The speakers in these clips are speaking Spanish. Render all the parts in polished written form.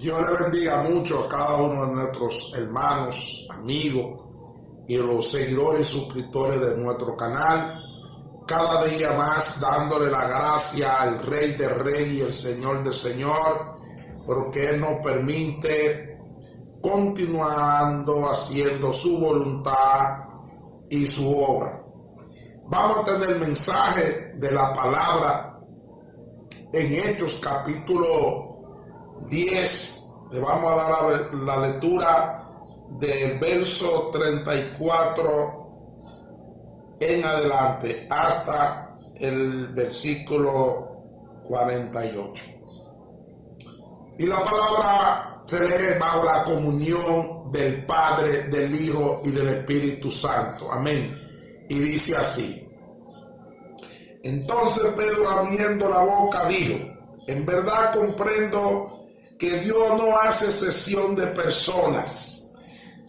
Dios le bendiga mucho a cada uno de nuestros hermanos, amigos y los seguidores y suscriptores de nuestro canal. Cada día más dándole la gracia al Rey de Reyes y el Señor de Señor, porque Él nos permite continuando haciendo su voluntad y su obra. Vamos a tener el mensaje de la palabra en Hechos capítulo 10. Le vamos a dar la lectura del verso 34 en adelante hasta el versículo 48. Y la palabra se lee bajo la comunión del Padre, del Hijo y del Espíritu Santo. Amén. Y dice así: Entonces Pedro, abriendo la boca, dijo: En verdad comprendo que Dios no hace excepción de personas,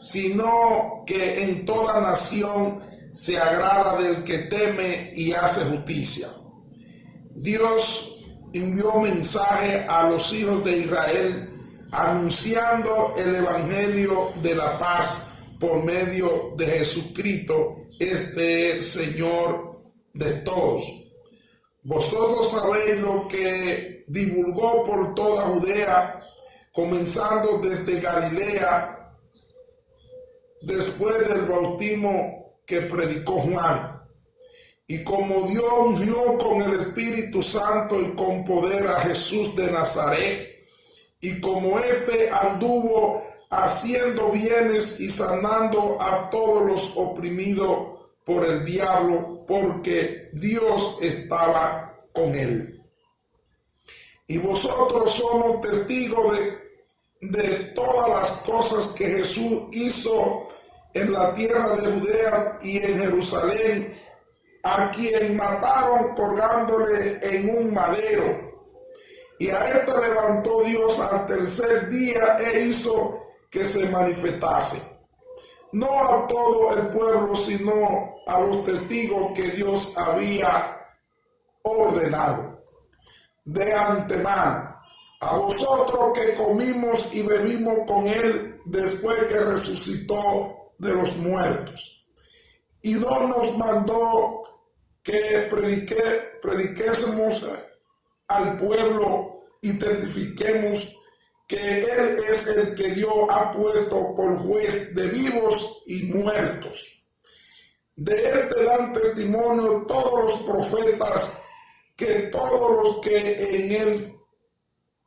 sino que en toda nación se agrada del que teme y hace justicia. Dios envió mensaje a los hijos de Israel anunciando el evangelio de la paz por medio de Jesucristo, el Señor de todos. Vosotros sabéis lo que divulgó por toda Judea, comenzando desde Galilea, después del bautismo que predicó Juan. Y como Dios ungió con el Espíritu Santo y con poder a Jesús de Nazaret, y como éste anduvo haciendo bienes y sanando a todos los oprimidos por el diablo, porque Dios estaba con él. Y vosotros somos testigos de todas las cosas que Jesús hizo en la tierra de Judea y en Jerusalén, a quien mataron colgándole en un madero. Y a éste levantó Dios al tercer día e hizo que se manifestase, no a todo el pueblo, sino a los testigos que Dios había ordenado de antemano, a vosotros que comimos y bebimos con él después que resucitó de los muertos. Y no nos mandó que prediquésemos al pueblo y testifiquemos que él es el que Dios ha puesto por juez de vivos y muertos. De este dan testimonio todos los profetas, que todos los que en él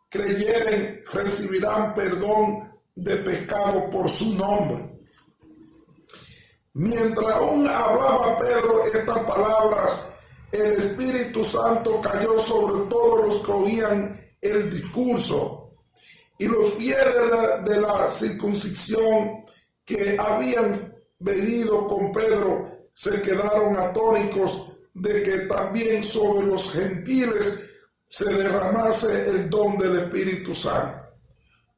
creyeren recibirán perdón de pecado por su nombre. Mientras aún hablaba Pedro estas palabras, el Espíritu Santo cayó sobre todos los que oían el discurso, y los fieles de la circuncisión que habían venido con Pedro se quedaron atónitos de que también sobre los gentiles se derramase el don del Espíritu Santo,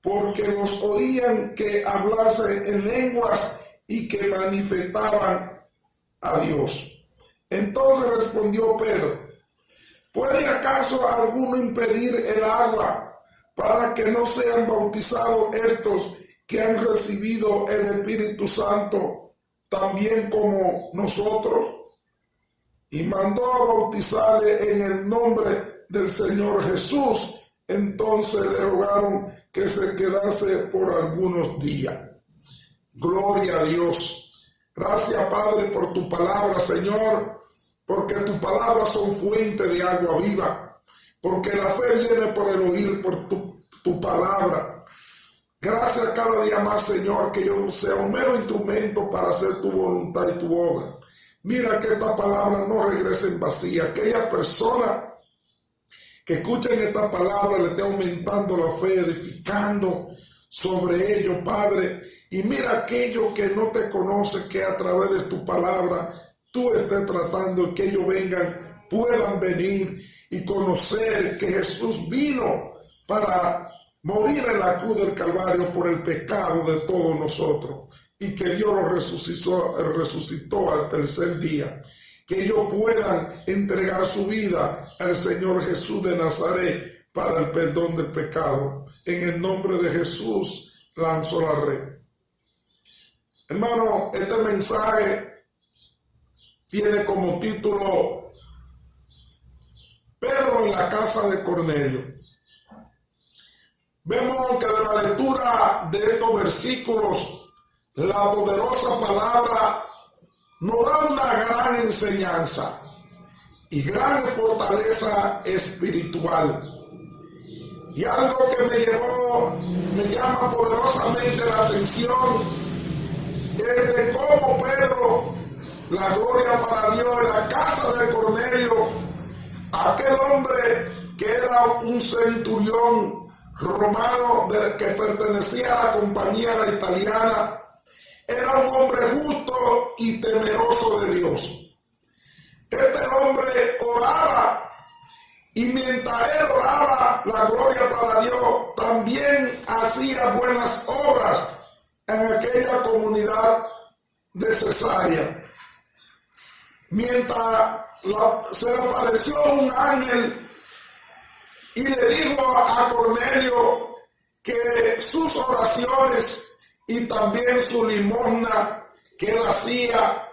porque los oían que hablasen en lenguas y que manifestaban a Dios. Entonces respondió Pedro: ¿Puede acaso alguno impedir el agua para que no sean bautizados estos que han recibido el Espíritu Santo también como nosotros? Y mandó a bautizarle en el nombre del Señor Jesús. Entonces le rogaron que se quedase por algunos días. Gloria a Dios. Gracias, Padre, por tu palabra, Señor, porque tus palabras son fuente de agua viva, porque la fe viene por el oír, por tu palabra. Gracias cada día más, Señor, que yo sea un mero instrumento para hacer tu voluntad y tu obra. Mira que esta palabra no regrese en vacía. Aquella persona que escuchen esta palabra le esté aumentando la fe, edificando sobre ello, Padre. Y mira aquello que no te conoce, que a través de tu palabra tú estés tratando, que ellos vengan, puedan venir y conocer que Jesús vino para morir en la cruz del Calvario por el pecado de todos nosotros, y que Dios lo resucitó al tercer día. Que ellos puedan entregar su vida al Señor Jesús de Nazaret para el perdón del pecado. En el nombre de Jesús lanzó la red. Hermano, este mensaje tiene como título Pedro en la casa de Cornelio. Vemos que de la lectura de estos versículos, la poderosa palabra nos da una gran enseñanza y gran fortaleza espiritual. Y algo que me llama poderosamente la atención es de cómo Pedro, la gloria para Dios, en la casa de Cornelio, aquel hombre que era un centurión romano que pertenecía a la compañía la italiana, era un hombre justo y temeroso de Dios. Este hombre oraba, y mientras él oraba, la gloria para Dios, también hacía buenas obras en aquella comunidad de Cesarea. Mientras se le apareció un ángel y le dijo a Cornelio que sus oraciones y también su limosna que él hacía,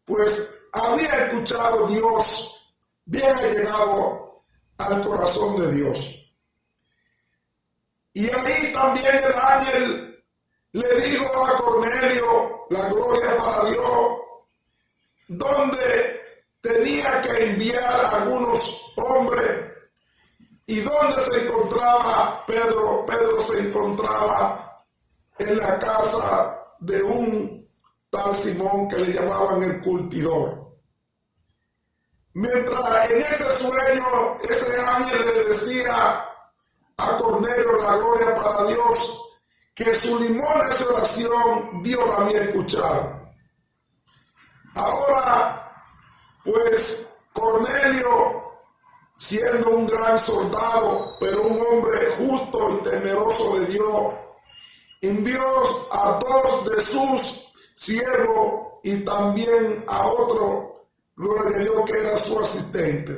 pues había escuchado Dios, bien llegado al corazón de Dios. Y ahí también el ángel le dijo a Cornelio, la gloria para Dios, donde tenía que enviar a algunos hombres. ¿Y dónde se encontraba Pedro? Pedro se encontraba en la casa de un tal Simón que le llamaban el curtidor. Mientras en ese sueño ese ángel le decía a Cornelio, la gloria para Dios, que su limón de su oración Dios la había escuchado. Ahora, pues Cornelio, siendo un gran soldado, pero un hombre justo y temeroso de Dios, envió a dos de sus siervos y también a otro, gloria a Dios, que era su asistente,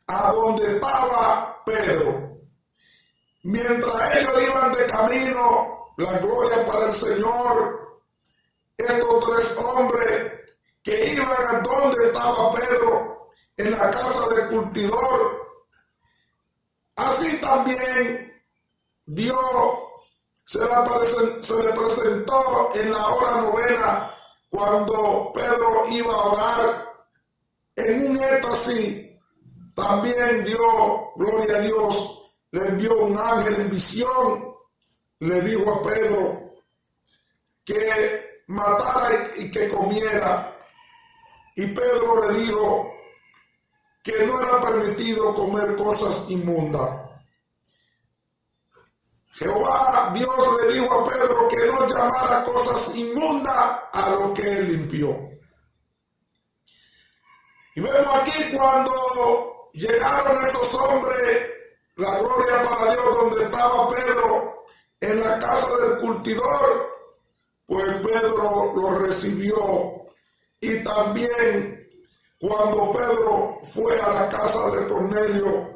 a donde estaba Pedro. Mientras ellos iban de camino, la gloria para el Señor, estos tres hombres que iban a donde estaba Pedro, en la casa del curtidor, así también Dios se le presentó en la hora novena, cuando Pedro iba a orar en un éxtasis. También Dios, gloria a Dios, le envió un ángel en visión, le dijo a Pedro que matara y que comiera. Y Pedro le dijo que no era permitido comer cosas inmundas. Jehová, Dios le dijo a Pedro que no llamara cosas inmundas a lo que él limpió. Y vemos aquí cuando llegaron esos hombres, la gloria para Dios, donde estaba Pedro, en la casa del curtidor, pues Pedro lo recibió. Y también cuando Pedro fue a la casa de Cornelio,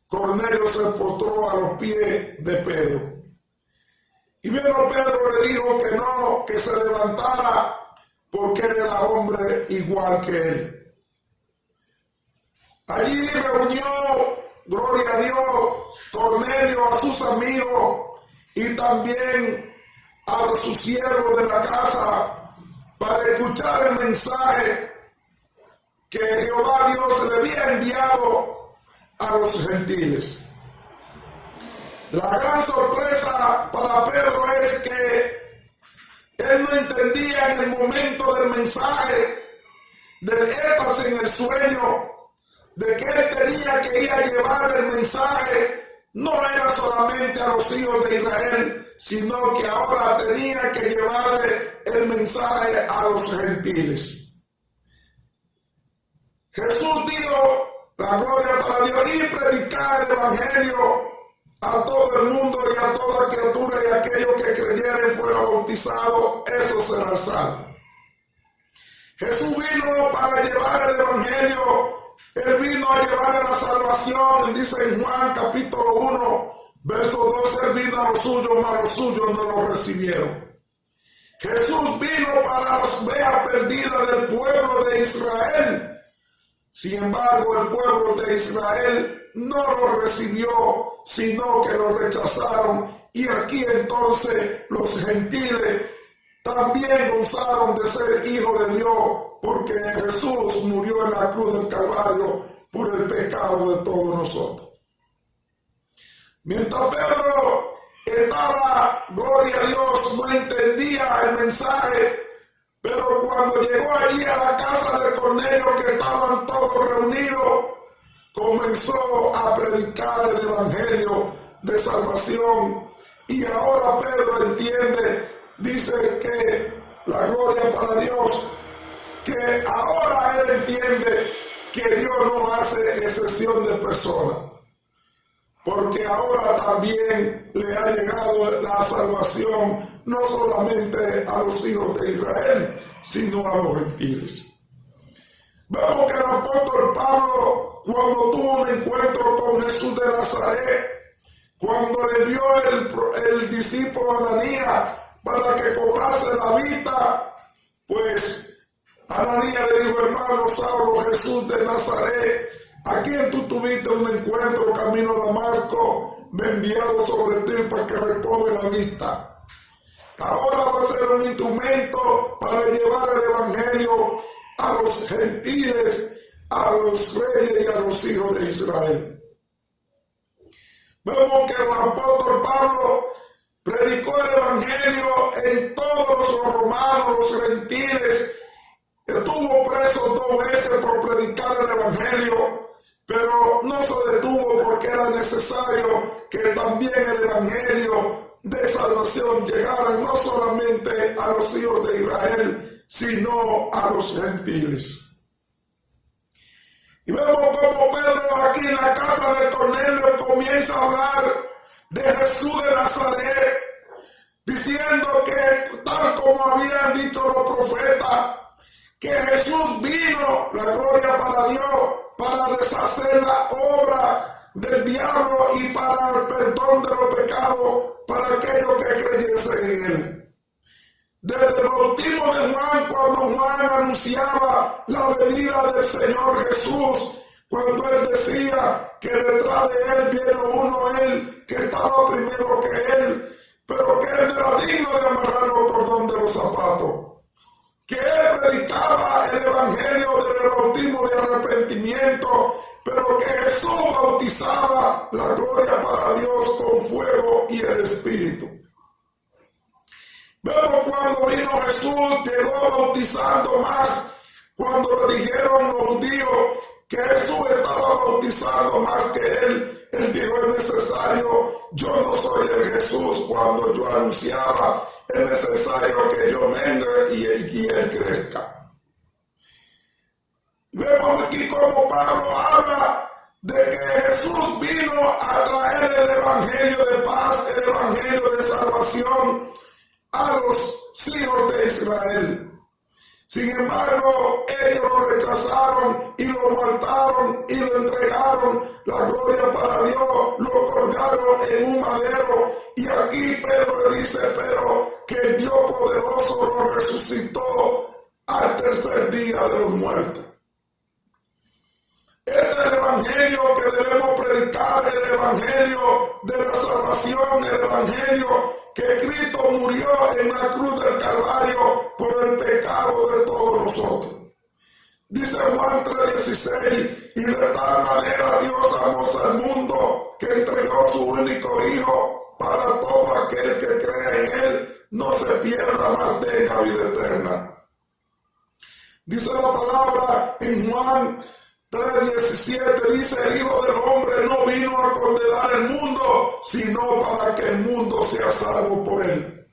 Cornelio se postró a los pies de Pedro. Y vino Pedro le dijo que no, que se levantara, porque él era hombre igual que él. Allí reunió, gloria a Dios, Cornelio a sus amigos y también a sus siervos de la casa para escuchar el mensaje que Jehová Dios le había enviado a los gentiles. La gran sorpresa para Pedro es que él no entendía en el momento del mensaje, del éxtasis en el sueño, de que él tenía que ir a llevar el mensaje. No era solamente a los hijos de Israel, sino que ahora tenía que llevarle el mensaje a los gentiles. Jesús dijo, la gloria para Dios, y predicar el evangelio a todo el mundo y a toda criatura, y aquellos que creyeren fueron bautizados, esos serán salvos. Jesús vino para llevar el evangelio, Él vino a llevarle la salvación, dice en Juan capítulo 1, verso 12, Él vino a los suyos, mas los suyos no lo recibieron. Jesús vino para las ovejas perdidas del pueblo de Israel. Sin embargo, el pueblo de Israel no lo recibió, sino que lo rechazaron. Y aquí entonces los gentiles también gozaron de ser hijos de Dios, porque Jesús murió en la cruz del Calvario por el pecado de todos nosotros. Mientras Pedro estaba, gloria a Dios, no entendía el mensaje, pero cuando llegó allí a la casa de Cornelio, que estaban todos reunidos, comenzó a predicar el evangelio de salvación. Y ahora Pedro entiende, dice que la gloria para Dios, que ahora él entiende que Dios no hace excepción de personas, porque ahora también le ha llegado la salvación no solamente a los hijos de Israel, sino a los gentiles. Vemos que el apóstol Pablo, cuando tuvo un encuentro con Jesús de Nazaret, cuando le dio el discípulo Ananías para que cobrase la vida, pues Ananías le dijo: hermano Saulo, Jesús de Nazaret, a quien tú tuviste un encuentro camino a Damasco, me he enviado sobre ti para que recobre la vista. Ahora va a ser un instrumento para llevar el evangelio a los gentiles, a los reyes y a los hijos de Israel. Vemos que el apóstol Pablo predicó el evangelio en todos los romanos, los gentiles. Estuvo preso 2 veces por predicar el evangelio, pero no se detuvo porque era necesario que también el evangelio de salvación llegara no solamente a los hijos de Israel, sino a los gentiles. Y vemos como Pedro aquí en la casa de Cornelio comienza a hablar de Jesús de Nazaret, diciendo que tal como habían dicho los profetas, que Jesús vino, la gloria para Dios, para deshacer la obra del diablo y para el perdón de los pecados para aquellos que creyesen en él. Desde el bautismo de Juan, cuando Juan anunciaba la venida del Señor Jesús, cuando él decía que detrás de él viene uno, él que estaba primero que él, pero que él no era digno de amarrar los cordones de los zapatos, que él predicaba el evangelio del bautismo de arrepentimiento, pero que Jesús bautizaba, la gloria para Dios, con fuego y el Espíritu. Vemos cuando vino Jesús, llegó bautizando más. Cuando le dijeron los judíos que Jesús estaba bautizando más que él dijo: es necesario, yo no soy el Jesús cuando yo anunciaba, es necesario que yo venga y él crezca. Vemos aquí como Pablo habla de que Jesús vino a traer el evangelio de paz, el evangelio de salvación a los hijos de Israel. Sin embargo, ellos lo rechazaron y lo mataron y lo entregaron, la gloria para Dios, lo colgaron en un madero. Y aquí Pedro le dice: pero que el Dios poderoso lo resucitó al tercer día de los muertos. Este es el evangelio que debemos predicar, el evangelio de la salvación, el evangelio que Cristo murió en la cruz del Calvario por el pecado de todos nosotros. Dice Juan 3:16: y de tal manera Dios amó al mundo que entregó su único Hijo, para todo aquel que cree en él no se pierda, mas tenga vida eterna. Dice la palabra en Juan 3:17, dice: el Hijo del Hombre no vino a condenar el mundo, sino para que el mundo sea salvo por él.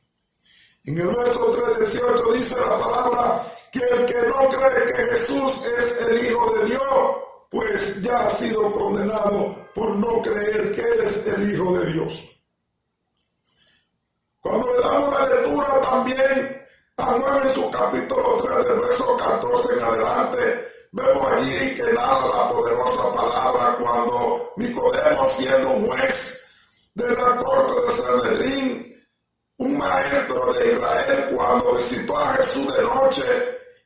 En el verso 3:18 dice la palabra que el que no cree que Jesús es el Hijo de Dios, pues ya ha sido condenado por no creer que Él es el Hijo de Dios. Cuando le damos la lectura también a Juan en su capítulo 3, del verso 14 en adelante, Vemos allí que narra la poderosa palabra cuando Nicodemo, siendo un juez de la corte de Sanedrín, un maestro de Israel, cuando visitó a Jesús de noche,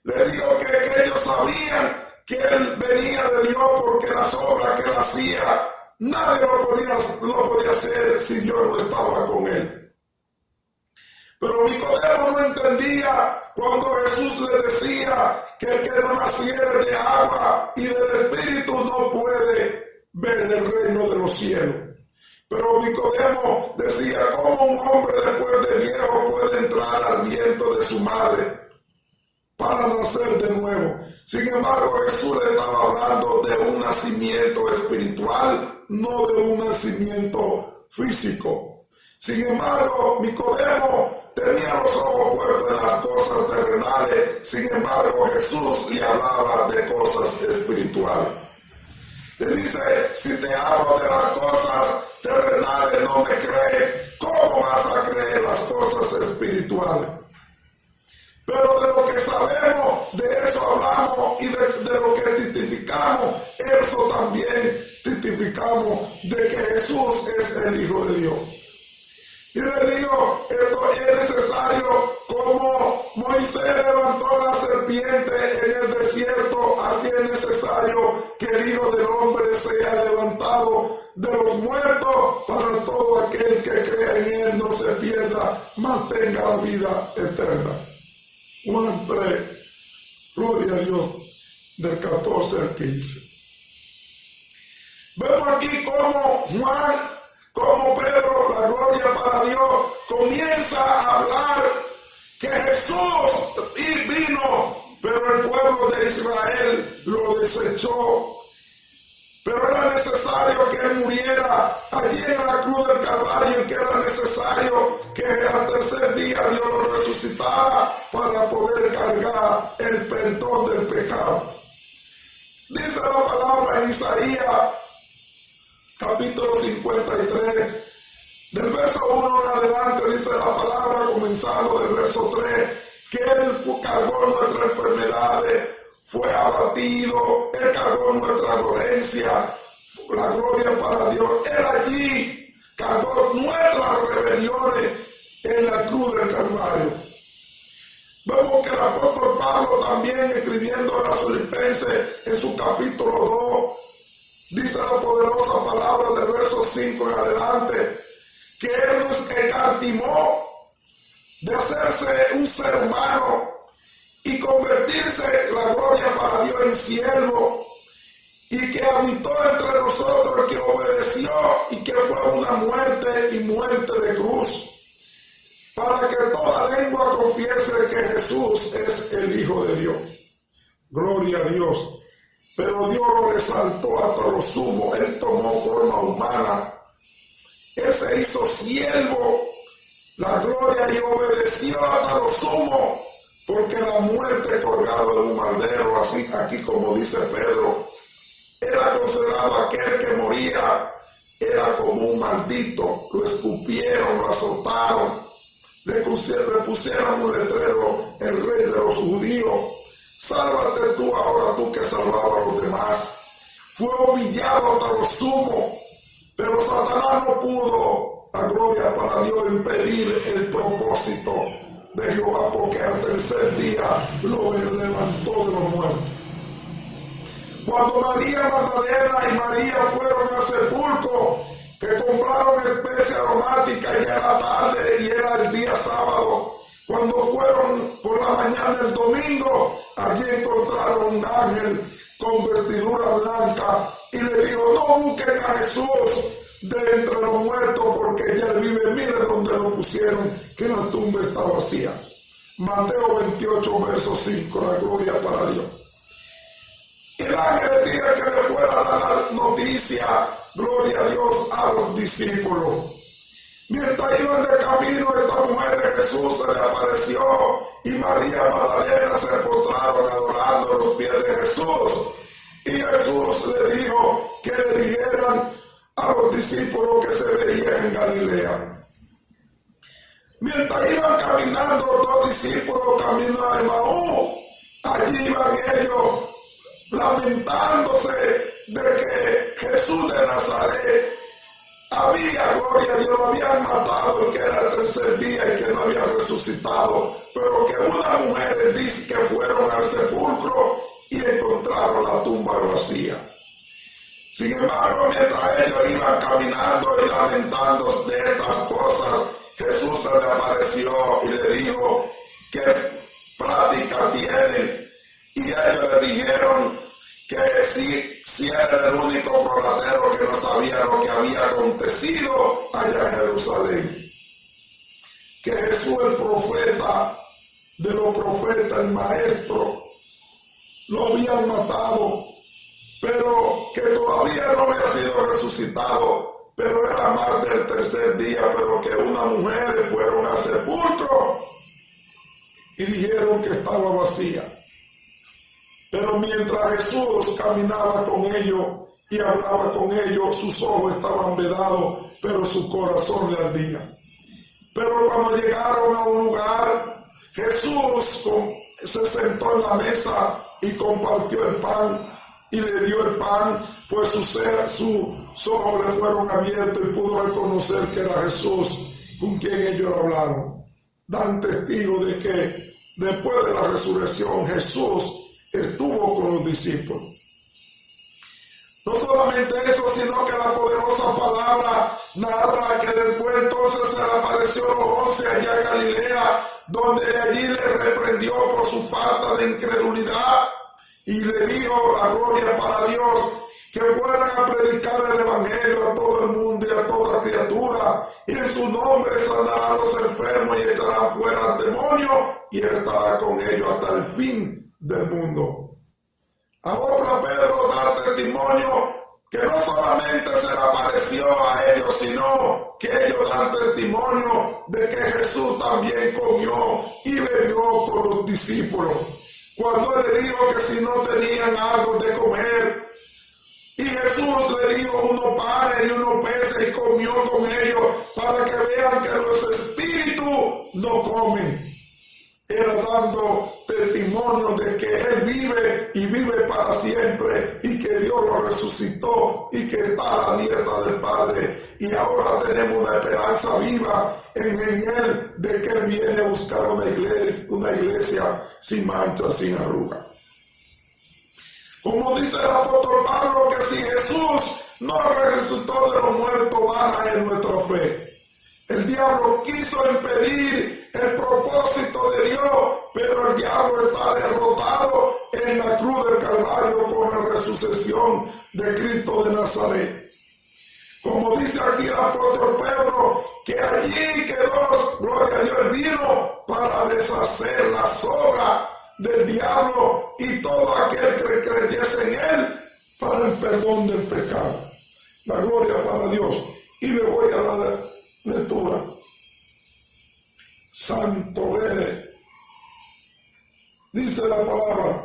le dijo que ellos sabían que él venía de Dios porque las obras que él hacía, nadie lo podía hacer si Dios no estaba con él. Pero Nicodemo no entendía cuando Jesús le decía que el que no naciera de agua y del Espíritu no puede ver el reino de los cielos. Pero Nicodemo decía, ¿cómo un hombre después de viejo puede entrar al vientre de su madre para nacer de nuevo? Sin embargo, Jesús le estaba hablando de un nacimiento espiritual, no de un nacimiento físico. Sin embargo, Nicodemo tenía los ojos puestos en las cosas terrenales. Sin embargo, Jesús le hablaba de cosas espirituales. Le dice, si te hablo de las cosas terrenales no me crees, ¿cómo vas a creer las cosas espirituales? Pero de lo que sabemos, de eso hablamos, y de lo que testificamos, eso también testificamos, de que Jesús es el Hijo de Dios. Y le digo, esto es necesario, como Moisés levantó la serpiente en el desierto, así es necesario que el Hijo del Hombre sea levantado de los muertos, para todo aquel que crea en él no se pierda, mas tenga la vida eterna. Juan 3, gloria a Dios, del 14 al 15. Vemos aquí como Pedro, la gloria para Dios, comienza a hablar que Jesús vino, pero el pueblo de Israel lo desechó. Pero era necesario que él muriera allí en la cruz del Calvario, y que era necesario que al tercer día Dios lo resucitara para poder cargar el perdón del pecado. Dice la palabra en Isaías capítulo 53, del verso 1 en adelante, dice la palabra, comenzando del verso 3, que él cargó nuestras enfermedades, fue abatido, él cargó nuestra dolencia, la gloria para Dios. Él allí cargó nuestras rebeliones en la cruz del Calvario. Vemos que el apóstol Pablo también, escribiendo a los Filipenses en su capítulo 2, dice la poderosa palabra del verso 5 en adelante, que él nos escatimó de hacerse un ser humano y convertirse, la gloria para Dios, en siervo, y que habitó entre nosotros, que obedeció y que fue una muerte y muerte de cruz, para que toda lengua confiese que Jesús es el Hijo de Dios. Gloria a Dios. Pero Dios lo resaltó hasta lo sumo. Él tomó forma humana. Él se hizo siervo, la gloria, y obedeció hasta lo sumo, porque la muerte colgado en un madero, así aquí como dice Pedro, era considerado aquel que moría, era como un maldito. Lo escupieron, lo azotaron, le pusieron un letrero, el rey de los judíos. Sálvate tú ahora, tú que salvabas a los demás. Fue humillado hasta lo sumo, pero Satanás no pudo, la gloria para Dios, impedir el propósito de Jehová, porque al tercer día lo levantó de los muertos. Cuando María Magdalena y María fueron al sepulcro, que compraron especie aromática, y era tarde y era el día sábado, cuando fueron por la mañana del domingo, allí encontraron un ángel con vestidura blanca y le dijo: no busquen a Jesús de entre los muertos, porque ya él vive. Mire donde lo pusieron, que la tumba está vacía. Mateo 28, verso 5, la gloria para Dios. Y el ángel le dijo que le fuera a dar noticia, gloria a Dios, a los discípulos. Mientras iban de camino, esta mujer de Jesús se le apareció, y María Magdalena se postraron adorando los pies de Jesús. Y Jesús le dijo que le dijeran a los discípulos que se veía en Galilea. Mientras iban caminando, dos discípulos camino a Emaús, allí iban ellos lamentándose de que Jesús de Nazaret había, gloria a Dios, lo habían matado y que era el tercer día y que no había resucitado, pero que una mujer dice que fueron al sepulcro y encontraron la tumba vacía. Sin embargo, mientras ellos iban caminando y lamentando de estas cosas, Jesús se le apareció y le dijo: ¿qué pláticas tienen? Y ellos le dijeron que si era el único prorratero que no sabía lo que había acontecido allá en Jerusalén. Que Jesús, el profeta de los profetas, el maestro, lo habían matado, pero que todavía no había sido resucitado, pero era más del tercer día, pero que unas mujeres fueron al sepulcro y dijeron que estaba vacía. Pero mientras Jesús caminaba con ellos y hablaba con ellos, sus ojos estaban vedados, pero su corazón le ardía. Pero cuando llegaron a un lugar, Jesús se sentó en la mesa y compartió el pan y le dio el pan, pues sus ojos le fueron abiertos y pudo reconocer que era Jesús con quien ellos hablaron. Dan testigo de que después de la resurrección Jesús estuvo con los discípulos. No solamente eso, sino que la poderosa palabra narra que después entonces se le apareció a los 11 allá en Galilea, donde allí le reprendió por su falta de incredulidad y le dijo, la gloria para Dios, que fueran a predicar el evangelio a todo el mundo y a toda criatura, y en su nombre sanarán a los enfermos y echarán fuera al demonio, y estará con ellos hasta el fin del mundo. Ahora Pedro da testimonio que no solamente se le apareció a ellos, sino que ellos dan testimonio de que Jesús también comió y bebió con los discípulos. Cuando él le dijo que si no tenían algo de comer, y Jesús le dio unos panes y unos peces y comió con ellos para que vean que los espíritus no comen. Era dando testimonio de que Él vive y vive para siempre y que Dios lo resucitó y que está a la diestra del Padre. Y ahora tenemos una esperanza viva en Él de que Él viene a buscar una iglesia sin mancha, sin arruga. Como dice el apóstol Pablo, que si Jesús no resucitó de los muertos, vana es nuestra fe. El diablo quiso impedir el propósito de Dios, pero el diablo está derrotado en la cruz del Calvario con la resucitación de Cristo de Nazaret. Como dice aquí el apóstol Pedro, que allí quedó, gloria a Dios, vino para deshacer las obras del diablo y todo aquel que creyese en él para el perdón del pecado. La gloria para Dios. Y le voy a dar lectura. Santo eres, dice la palabra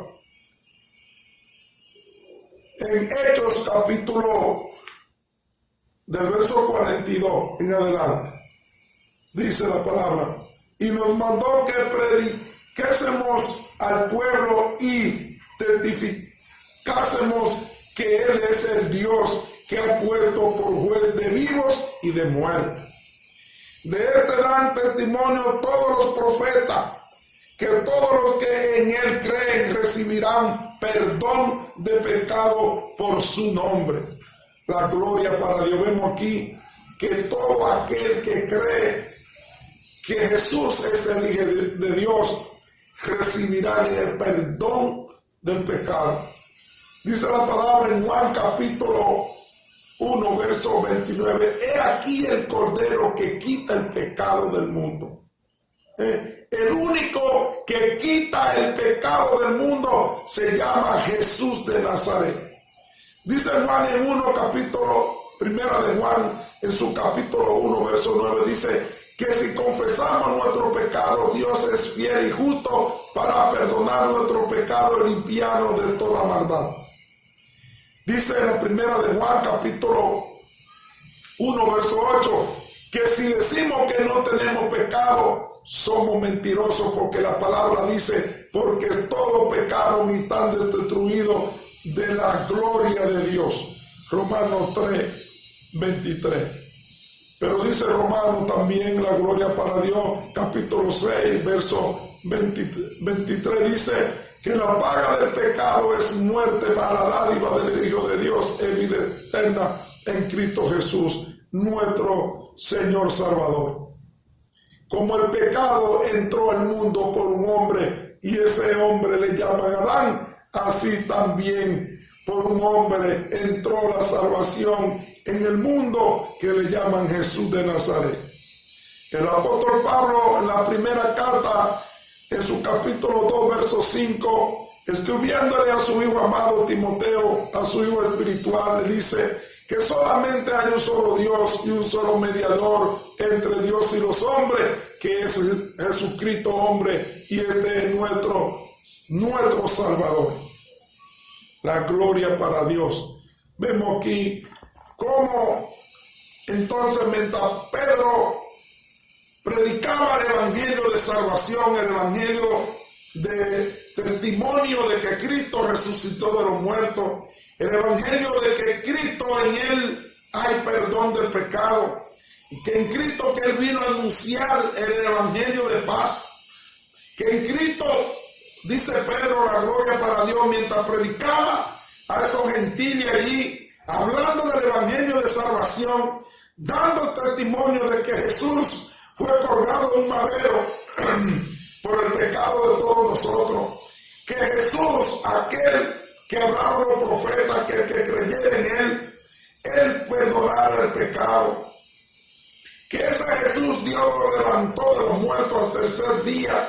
en Hechos capítulo del verso 42 en adelante. Dice la palabra: y nos mandó que predicásemos al pueblo y testificásemos que Él es el Dios que ha puesto por juez de vivos y de muertos. De este dan testimonio todos los profetas, que todos los que en Él creen recibirán perdón de pecado por su nombre. La gloria para Dios. Vemos aquí que todo aquel que cree que Jesús es el Hijo de Dios recibirá el perdón del pecado. Dice la palabra en Juan capítulo 1, verso 29. He aquí el Cordero que quita el pecado del mundo. El único que quita el pecado del mundo se llama Jesús de Nazaret. Dice Juan en 1 capítulo, primera de Juan, en su capítulo 1, verso 9, dice que si confesamos nuestro pecado, Dios es fiel y justo para perdonar nuestro pecado y limpiarnos de toda maldad. Dice en la primera de Juan capítulo 1 verso 8 que si decimos que no tenemos pecado, somos mentirosos, porque la palabra dice, porque todos pecaron y están destruidos de la gloria de Dios. Romanos 3:23. Pero dice Romanos también la gloria para Dios, capítulo 6, verso 23, dice que la paga del pecado es muerte, para la dádiva del Hijo de Dios es vida eterna en Cristo Jesús, nuestro Señor Salvador. Como el pecado entró al mundo por un hombre y ese hombre le llaman Adán, así también por un hombre entró la salvación en el mundo que le llaman Jesús de Nazaret. El apóstol Pablo en la primera carta, en su capítulo 2, verso 5, escribiéndole a su hijo amado Timoteo, a su hijo espiritual, le dice que solamente hay un solo Dios y un solo mediador entre Dios y los hombres, que es Jesucristo hombre, y este es nuestro Salvador. La gloria para Dios. Vemos aquí cómo entonces mientras Pedro predicaba el evangelio de salvación, el evangelio de testimonio de que Cristo resucitó de los muertos, el evangelio de que Cristo en él hay perdón del pecado, y que en Cristo que él vino a anunciar el evangelio de paz, que en Cristo, dice Pedro, la gloria para Dios, mientras predicaba a esos gentiles allí, hablando del evangelio de salvación, dando testimonio de que Jesús fue colgado en un madero por el pecado de todos nosotros, que Jesús, aquel que hablaron los profetas, que el que creyera en él perdonara el pecado, que ese Jesús Dios lo levantó de los muertos al tercer día,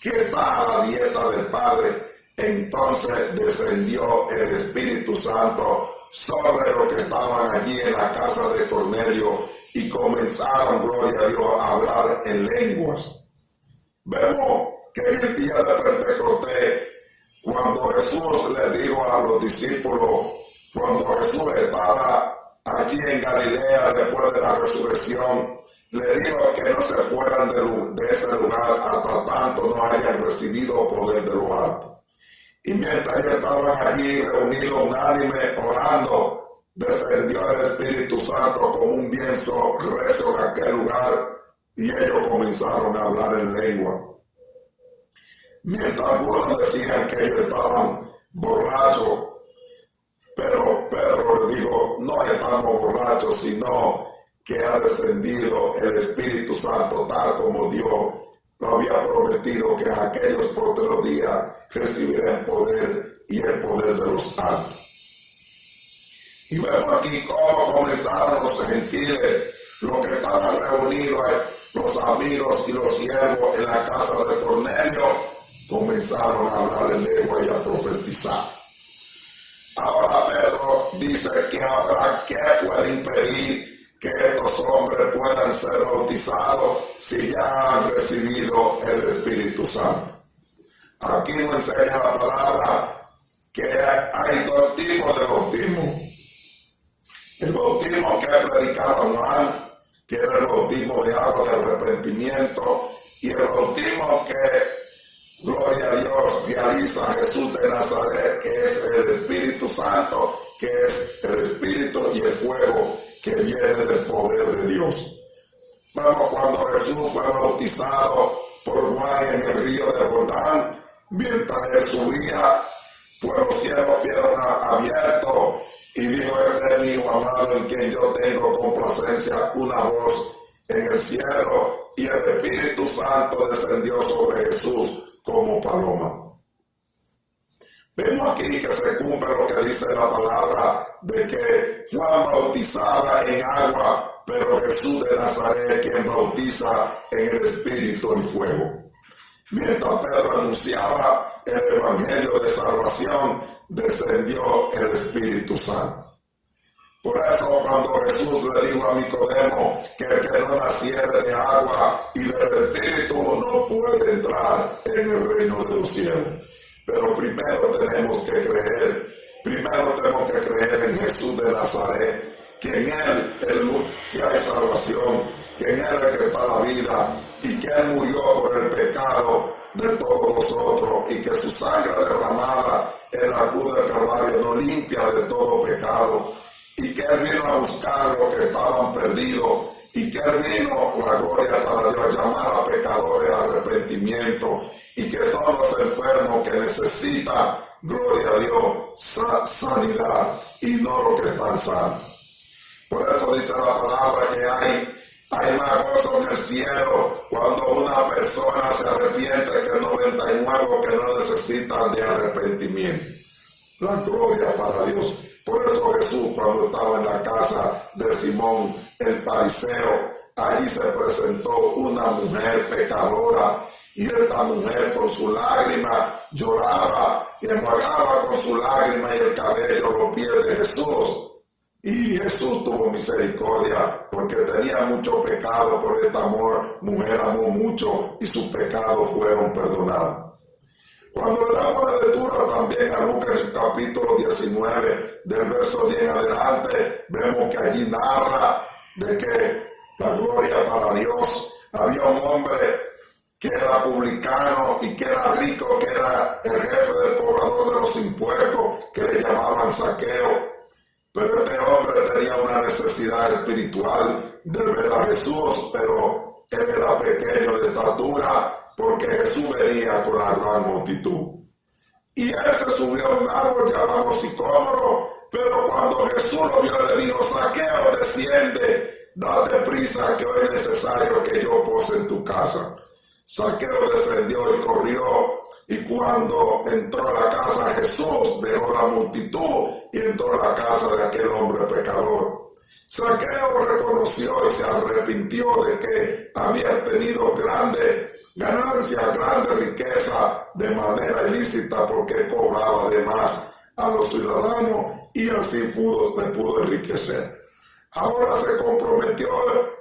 que está a la dieta del Padre. Entonces descendió el Espíritu Santo sobre los que estaban allí en la casa de Cornelio y comenzaron, gloria a Dios, a hablar en lenguas. Vemos que en el día de Pentecostés, cuando Jesús le dijo a los discípulos, cuando Jesús estaba allí en Galilea después de la resurrección, le dijo que no se fueran de ese lugar hasta tanto no hayan recibido poder de lo alto. Y mientras ellos estaban allí reunidos unánime orando, descendió el Espíritu Santo como un viento recio en aquel lugar y ellos comenzaron a hablar en lengua. Mientras algunos decían que ellos estaban borrachos, pero Pedro le dijo, no estamos borrachos, sino que ha descendido el Espíritu Santo tal como Dios lo había prometido, que en aquellos postreros días recibirán poder y el poder de los altos. Y vemos aquí cómo comenzaron los gentiles, los que estaban reunidos, los amigos y los siervos en la casa de Cornelio, comenzaron a hablar en lengua y a profetizar. Ahora Pedro dice que ahora, ¿qué puede impedir que estos hombres puedan ser bautizados si ya han recibido el Espíritu Santo? Aquí nos enseña la palabra que hay dos tipos de bautismo. El bautismo que predicaba Juan, que era el bautismo de agua de arrepentimiento, y el bautismo que, gloria a Dios, realiza Jesús de Nazaret, que es el Espíritu Santo, que es el Espíritu y el fuego que viene del poder de Dios. Vemos cuando Jesús fue bautizado por Juan en el río de Jordán, mientras él subía, pues los cielos fueron abiertos y dijo, este es mi hijo amado en quien yo tengo complacencia, una voz en el cielo, y el Espíritu Santo descendió sobre Jesús como paloma. Vemos aquí que se cumple lo que dice la palabra de que Juan bautizaba en agua, pero Jesús de Nazaret quien bautiza en el Espíritu y fuego. Mientras Pedro anunciaba el evangelio de salvación, descendió el Espíritu Santo. Por eso cuando Jesús le dijo a Nicodemo que el que no naciere de agua y del Espíritu no puede entrar en el reino de los cielos. Pero primero tenemos que creer en Jesús de Nazaret, que en Él que hay salvación, que en Él es que está la vida, y que Él murió por el pecado de todos nosotros y que su sangre derramada en la cruz del Calvario nos limpia de todo pecado y que Él vino a buscar los que estaban perdidos y que Él vino, la gloria para Dios, a llamar a pecadores a arrepentimiento y que son los enfermos que necesitan, gloria a Dios, sanidad y no los que están sanos. Por eso dice la palabra que hay más gozo en el cielo cuando una persona se arrepiente que 99 que no necesitan de arrepentimiento. La gloria para Dios. Por eso Jesús, cuando estaba en la casa de Simón el fariseo, allí se presentó una mujer pecadora y esta mujer con su lágrima lloraba y enjuagaba con su lágrima y el cabello los pies de Jesús. Y Jesús tuvo misericordia porque tenía mucho pecado, por esta mujer amó mucho y sus pecados fueron perdonados. Cuando le damos la lectura también a Lucas capítulo 19, del verso 10 en adelante, vemos que allí narra de que la gloria para Dios, había un hombre que era publicano y que era rico, que era el jefe del cobrador de los impuestos, que le llamaban Zaqueo. Pero este hombre tenía una necesidad espiritual de ver a Jesús, pero él era pequeño de estatura porque Jesús venía con la gran multitud. Y él se subió a un árbol llamado sicómoro, pero cuando Jesús lo vio le dijo: Zaqueo, desciende, date prisa que hoy es necesario que yo pose en tu casa. Zaqueo descendió y corrió. Y cuando entró a la casa, Jesús dejó la multitud y entró a la casa de aquel hombre pecador. Zaqueo reconoció y se arrepintió de que había tenido grande ganancia, grande riqueza de manera ilícita porque cobraba de más a los ciudadanos y así se pudo enriquecer. Ahora se comprometió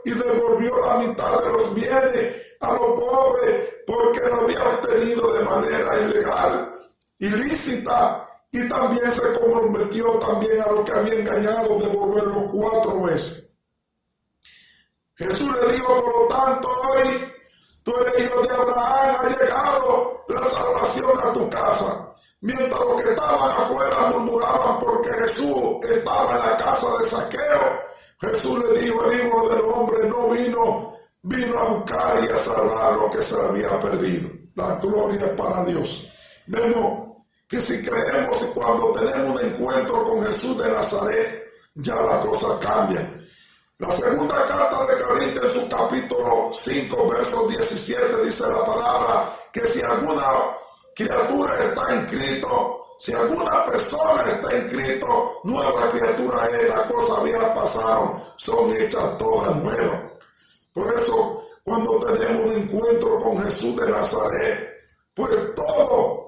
y devolvió la mitad de los bienes a los pobres porque lo había obtenido de manera ilegal, ilícita, y también se comprometió también a los que había engañado devolverlo 4 veces. Jesús le dijo: por lo tanto, hoy tú eres hijo de Abraham, ha llegado la salvación a tu casa. Mientras los que estaban afuera murmuraban porque Jesús estaba en la casa de Zaqueo, Jesús le dijo: el Hijo del Hombre no vino a buscar y a salvar lo que se había perdido. La gloria para Dios. Vemos que si creemos y cuando tenemos un encuentro con Jesús de Nazaret, ya la cosa cambia. La segunda carta de Corintios, en su capítulo 5, verso 17, dice la palabra que si alguna criatura está en Cristo, si alguna persona está en Cristo, nueva criatura es, las cosas viejas pasaron, son hechas todas nuevas. Por eso, cuando tenemos un encuentro con Jesús de Nazaret, pues todos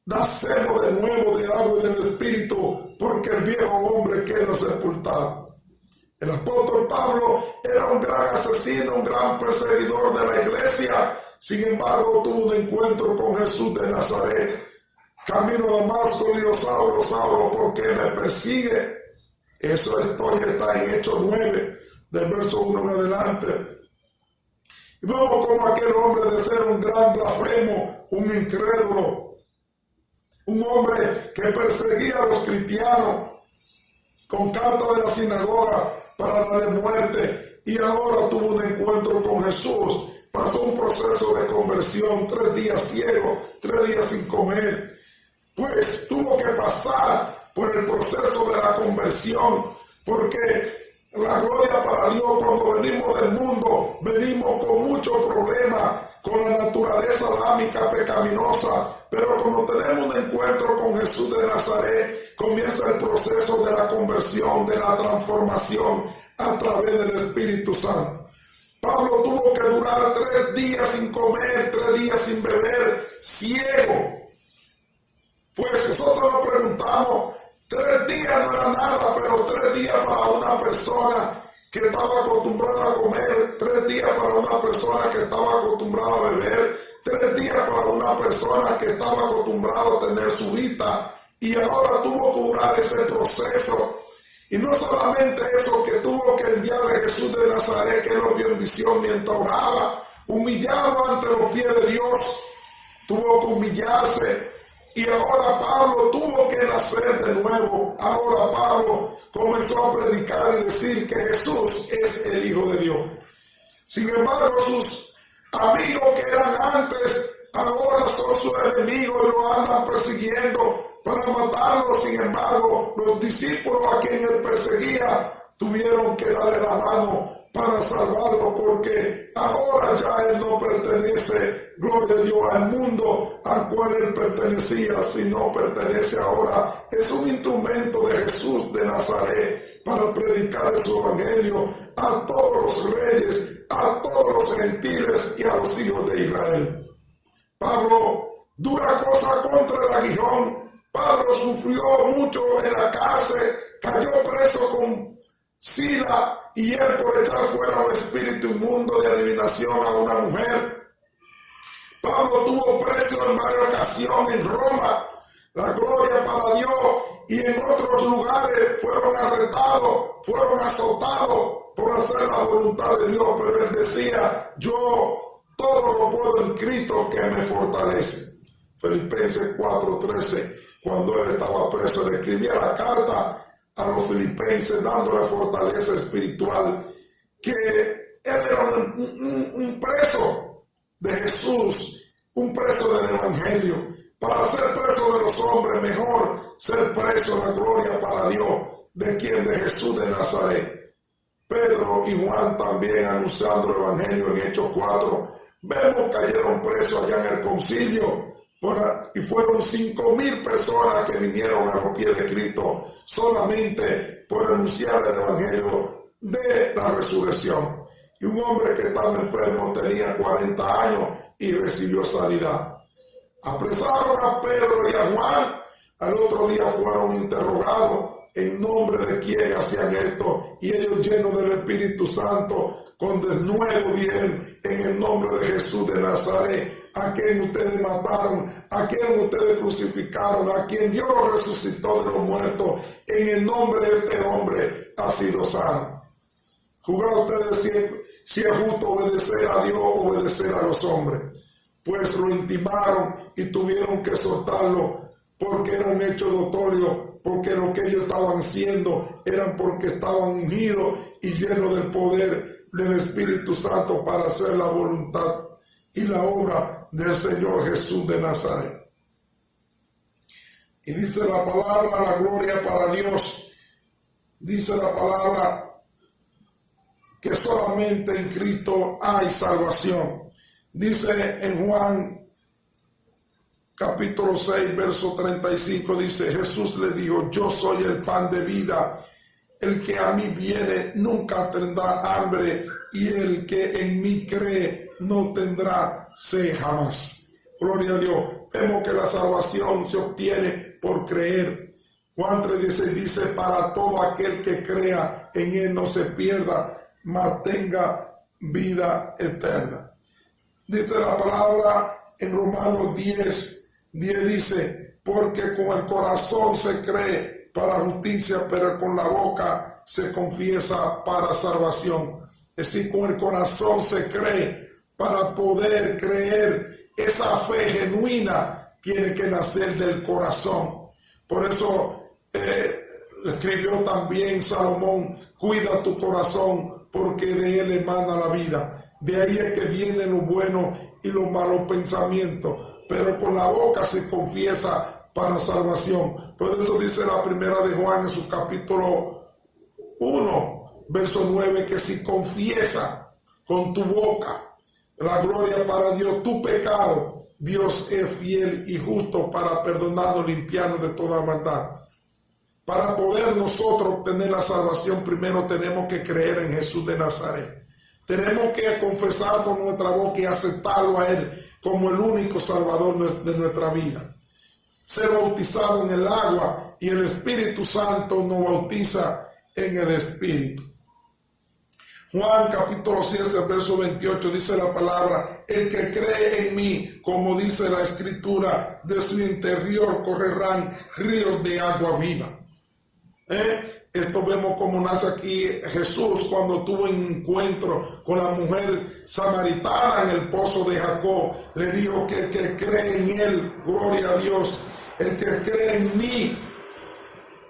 nacemos de nuevo de agua y del Espíritu, porque el viejo hombre queda sepultado. El apóstol Pablo era un gran asesino, un gran perseguidor de la iglesia. Sin embargo, tuvo un encuentro con Jesús de Nazaret. Camino a Damasco, dijo: Saulo, Saulo, ¿por qué me persigue? Esa historia está en Hechos 9, del verso 1 en adelante. Y vemos como aquel hombre, de ser un gran blasfemo, un incrédulo, un hombre que perseguía a los cristianos con carta de la sinagoga para darle muerte, y ahora tuvo un encuentro con Jesús, pasó un proceso de conversión, 3 días ciego, 3 días sin comer, pues tuvo que pasar por el proceso de la conversión, porque la gloria para Dios, cuando venimos del mundo, venimos con muchos problemas, con la naturaleza adámica pecaminosa, pero cuando tenemos un encuentro con Jesús de Nazaret, comienza el proceso de la conversión, de la transformación a través del Espíritu Santo. Pablo tuvo que durar 3 días sin comer, 3 días sin beber, ciego. Pues nosotros nos preguntamos, 3 días no era nada, pero 3 días para una persona que estaba acostumbrada a comer, 3 días para una persona que estaba acostumbrada a beber, 3 días para una persona que estaba acostumbrada a tener su vida, y ahora tuvo que durar ese proceso. Y no solamente eso, que tuvo que enviarle a Jesús de Nazaret, que lo vio en visión mientras oraba, humillado ante los pies de Dios, tuvo que humillarse y ahora Pablo tuvo que nacer de nuevo. Ahora Pablo comenzó a predicar y decir que Jesús es el Hijo de Dios. Sin embargo, sus amigos que eran antes, ahora son sus enemigos y lo andan persiguiendo para matarlo. Sin embargo, los discípulos a quien él perseguía tuvieron que darle la mano para salvarlo, porque ahora ya él no pertenece, gloria a Dios, al mundo al cual él pertenecía, sino pertenece ahora, es un instrumento de Jesús de Nazaret para predicar su evangelio a todos los reyes, a todos los gentiles y a los hijos de Israel. Pablo, dura cosa contra el aguijón. Pablo sufrió mucho en la cárcel, cayó preso con Sila y él por echar fuera un espíritu inmundo de adivinación a una mujer. Pablo tuvo preso en varias ocasiones en Roma, la gloria para Dios, y en otros lugares fueron arrestados, fueron azotados por hacer la voluntad de Dios, pero él decía, yo todo lo puedo en Cristo que me fortalece. Filipenses 4:13, cuando él estaba preso, le escribía la carta a los filipenses dándole fortaleza espiritual, que él era un preso de Jesús, un preso del evangelio. Para ser preso de los hombres, mejor ser preso de la gloria para Dios, de quien, de Jesús de Nazaret. Pedro y Juan también anunciando el evangelio en Hechos 4, vemos cayeron presos allá en el concilio, y fueron 5,000 personas que vinieron a los pies de Cristo solamente por anunciar el evangelio de la resurrección. Y un hombre que estaba enfermo tenía 40 años y recibió sanidad. Apresaron a Pedro y a Juan. Al otro día fueron interrogados en nombre de quién hacían esto, y ellos, llenos del Espíritu Santo, con desnudo dijeron, en el nombre de Jesús de Nazaret, a quien ustedes mataron, a quien ustedes crucificaron, a quien Dios lo resucitó de los muertos, en el nombre de este hombre ha sido sano. Juzgad ustedes si es justo obedecer a Dios o obedecer a los hombres. Pues lo intimaron y tuvieron que soltarlo, porque era un hecho notorio, porque lo que ellos estaban haciendo eran porque estaban ungidos y llenos del poder del Espíritu Santo para hacer la voluntad y la obra del Señor Jesús de Nazaret. Y dice la palabra, la gloria para Dios, dice la palabra que solamente en Cristo hay salvación. Dice en Juan capítulo 6, verso 35, dice, Jesús le dijo, yo soy el pan de vida, el que a mí viene nunca tendrá hambre, y el que en mí cree no tendrá sed jamás. Gloria a Dios. Vemos que la salvación se obtiene por creer. Juan 3:16 dice, para todo aquel que crea en él no se pierda, mas tenga vida eterna. Dice la palabra en Romanos 10 dice, porque con el corazón se cree para justicia, pero con la boca se confiesa para salvación. Es decir, con el corazón se cree. Para poder creer, esa fe genuina tiene que nacer del corazón. Por eso escribió también Salomón, cuida tu corazón, porque de él emana la vida. De ahí es que vienen los buenos y los malos pensamientos, pero con la boca se confiesa para salvación. Por eso dice la primera de Juan en su capítulo 1, verso 9, que si confiesa con tu boca la gloria para Dios tu pecado, Dios es fiel y justo para perdonarnos, limpiarnos de toda maldad. Para poder nosotros obtener la salvación, primero tenemos que creer en Jesús de Nazaret. Tenemos que confesar con nuestra boca y aceptarlo a Él como el único Salvador de nuestra vida. Ser bautizado en el agua, y el Espíritu Santo nos bautiza en el Espíritu. Juan capítulo 7, verso 28 dice la palabra, el que cree en mí, como dice la Escritura, de su interior correrán ríos de agua viva. Esto vemos como nace aquí Jesús cuando tuvo un encuentro con la mujer samaritana en el pozo de Jacob. Le dijo que el que cree en él, gloria a Dios, el que cree en mí,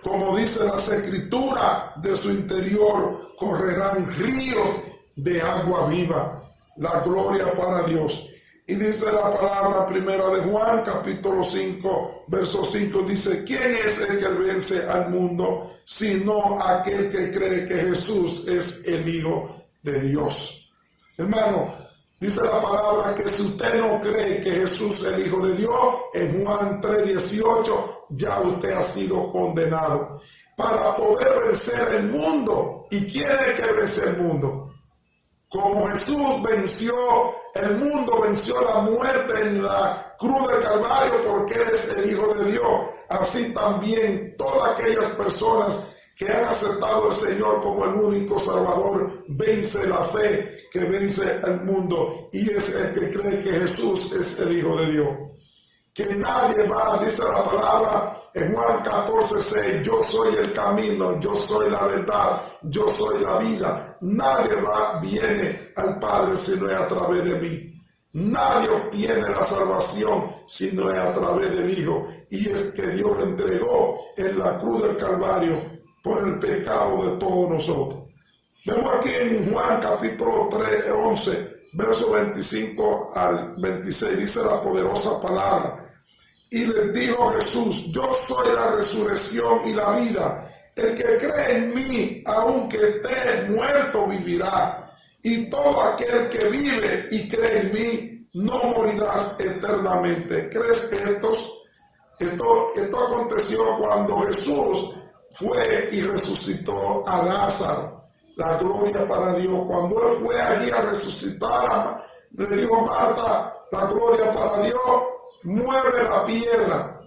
como dice las escrituras, de su interior correrán ríos de agua viva. La gloria para Dios. Y dice la palabra primera de Juan, capítulo 5, verso 5, dice, ¿quién es el que vence al mundo, sino aquel que cree que Jesús es el Hijo de Dios? Hermano, dice la palabra que si usted no cree que Jesús es el Hijo de Dios, en Juan 3:18, ya usted ha sido condenado. Para poder vencer el mundo. ¿Y quién es el que vence el mundo? Como Jesús venció el mundo, venció la muerte en la cruz del Calvario porque Él es el Hijo de Dios, así también todas aquellas personas que han aceptado al Señor como el único Salvador, vence la fe que vence al mundo y es el que cree que Jesús es el Hijo de Dios. Que nadie va, dice la palabra en Juan 14:6, yo soy el camino, yo soy la verdad, yo soy la vida. Nadie viene al Padre si no es a través de mí. Nadie obtiene la salvación si no es a través del Hijo. Y es que Dios lo entregó en la cruz del Calvario por el pecado de todos nosotros. Vemos aquí en Juan capítulo 11, verso 25 al 26, dice la poderosa palabra. Y les dijo Jesús, yo soy la resurrección y la vida. El que cree en mí, aunque esté muerto, vivirá. Y todo aquel que vive y cree en mí, no morirás eternamente. ¿Crees que esto aconteció cuando Jesús fue y resucitó a Lázaro? La gloria para Dios. Cuando Él fue allí a resucitar, le dijo a Marta, la gloria para Dios. Mueve la piedra.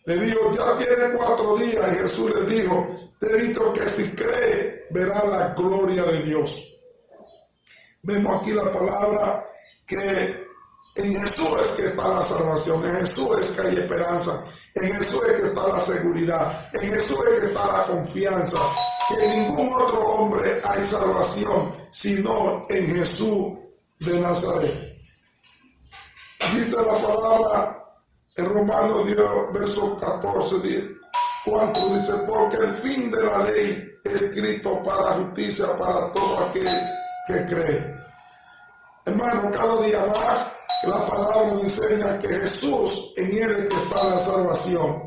Le dijo, ya tiene 4 días. Y Jesús le dijo, te he dicho que si cree, verá la gloria de Dios. Vemos aquí la palabra que en Jesús es que está la salvación. En Jesús es que hay esperanza. En Jesús es que está la seguridad. En Jesús es que está la confianza. Que en ningún otro hombre hay salvación, sino en Jesús de Nazaret. Dice la palabra en Romanos 10, verso 14, 4, dice, porque el fin de la ley es escrito para justicia para todo aquel que cree. Hermano, cada día más la palabra nos enseña que Jesús, en Él es que está la salvación.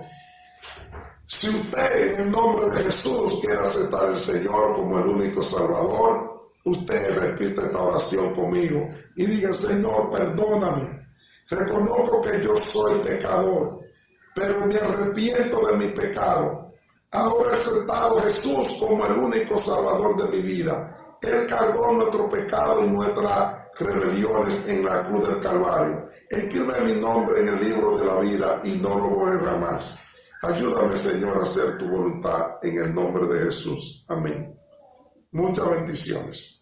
Si usted en el nombre de Jesús quiere aceptar al Señor como el único Salvador, usted repite esta oración conmigo y diga, Señor, perdóname. Reconozco que yo soy pecador, pero me arrepiento de mi pecado. Ahora he aceptado a Jesús como el único Salvador de mi vida. Él cargó nuestro pecado y nuestras rebeliones en la cruz del Calvario. Escribe mi nombre en el libro de la vida y no lo borraré más. Ayúdame, Señor, a hacer tu voluntad en el nombre de Jesús. Amén. Muchas bendiciones.